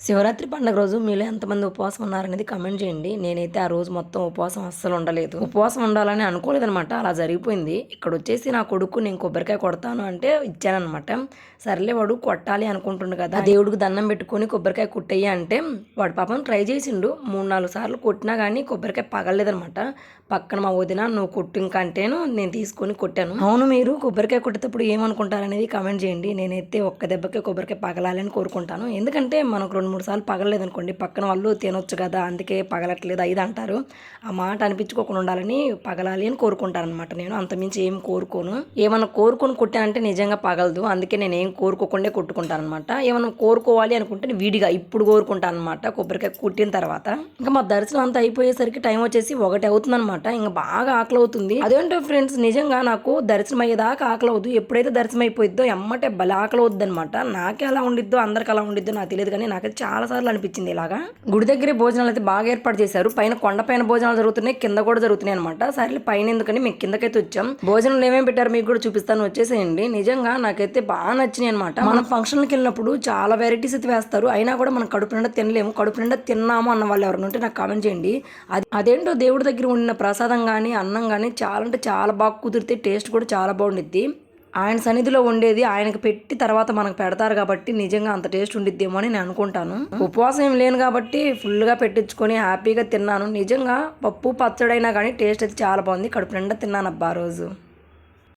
శివరాత్రి పండుగ రోజు మీలో ఎంతమంది ఉపవాసం ఉన్నారనేది కామెంట్ చేయండి. నేనైతే ఆ రోజు మొత్తం ఉపవాసం అస్సలు ఉండలేదు. ఉపవాసం ఉండాలని అనుకోలేదనమాట. అలా జరిగిపోయింది. ఇక్కడొచ్చేసి నా కొడుకు నేను కొబ్బరికాయ కొడతాను అంటే ఇచ్చాననమాట. సర్లే వాడు కొట్టాలి అనుకుంటుండు కదా! ఆ దేవుడికి దండం పెట్టుకొని కొబ్బరికాయ కొట్టేయి అంటే వాడు పాపం ట్రై చేసిండు. 3, 4 సార్లు కొట్టినా గానీ కొబ్బరికాయ పగలలేదనమాట. పక్కన మా వదిన నువ్వు కొట్టు ఇంకా అంటేను నేను తీసుకొని కొట్టాను. అవును, మీరు కొబ్బరికాయ కొట్టేటప్పుడు ఏమనుకుంటారనేది కామెంట్ చేయండి. నేనైతే ఒక్క దెబ్బకే కొబ్బరికాయ పగలాలని కోరుకుంటాను. ఎందుకంటే మనకు 2, 3 సార్లు పగలలేదనుకోండి పక్కన వాళ్ళు తినొచ్చు కదా, అందుకే పగలట్లేదు ఇది అంటారు. ఆ మాట అనిపించుకోకుండా ఉండాలని పగలాలి అని కోరుకుంటానమాట. నేను అంతమించి ఏం కోరుకోను. ఏమన్నా కోరుకొని కొట్టానంటే నిజంగా పగలదు. అందుకే నేను ఏం కోరుకోకుండా కొట్టుకుంటానమాట. ఏమన్నా కోరుకోవాలి అనుకుంటే విడిగా ఇప్పుడు కోరుకుంటాను అనమాట కొబ్బరికాయ కుట్టిన తర్వాత. ఇంకా మా దర్శనం అంతా అయిపోయేసరికి టైం వచ్చేసి 1 అవుతుందన్నమాట. ఇంకా బాగా ఆకలి అవుతుంది. అదేంటో ఫ్రెండ్స్, నిజంగా నాకు దర్శనం అయ్యేదాకా ఆకలి అవుద్దు. ఎప్పుడైతే దర్శనం అయిపోయిద్దో ఎమ్మటే భలే ఆకలి అవుద్ది అనమాట. నాకే అలా ఉండిద్దో అందరికి అలా ఉండిద్దో నాకు తెలియదు, కానీ నాకైతే చాలా సార్లు అనిపించింది ఇలాగా. గుడి దగ్గరే భోజనాలు అయితే బాగా ఏర్పాటు చేశారు. పైన కొండ పైన భోజనాలు జరుగుతున్నాయి, కింద కూడా జరుగుతున్నాయి అనమాట. సరే పైన ఎందుకని మేము కిందకైతే వచ్చాం. భోజనం ఏమేమి పెట్టారు మీకు కూడా చూపిస్తాను, వచ్చేసేయండి. నిజంగా నాకైతే బాగా నచ్చినాయి అనమాట. మనం ఫంక్షన్కి వెళ్ళినప్పుడు చాలా వెరైటీస్ అయితే వేస్తారు, అయినా కూడా మనం కడుపు నిండా తినలేము. కడుపు నిండా తిన్నాము అన్న వాళ్ళు ఎవరైనా ఉంటే నాకు కామెంట్ చేయండి. అదేంటో దేవుడి దగ్గర ఉన్న ప్రసాదం కానీ అన్నం కానీ చాలా అంటే చాలా బాగా కుదిరితే టేస్ట్ కూడా చాలా బాగుండిద్ది. ఆయన సన్నిధిలో ఉండేది ఆయనకు పెట్టి తర్వాత మనకు పెడతారు కాబట్టి నిజంగా అంత టేస్ట్ ఉండిద్దేమో అని నేను అనుకుంటాను. ఉపవాసం ఏం లేను కాబట్టి ఫుల్గా పెట్టించుకొని హ్యాపీగా తిన్నాను. నిజంగా పప్పు పచ్చడైనా కానీ టేస్ట్ అయితే చాలా బాగుంది. కడుపు నిండా తిన్నాను అబ్బా ఆ రోజు.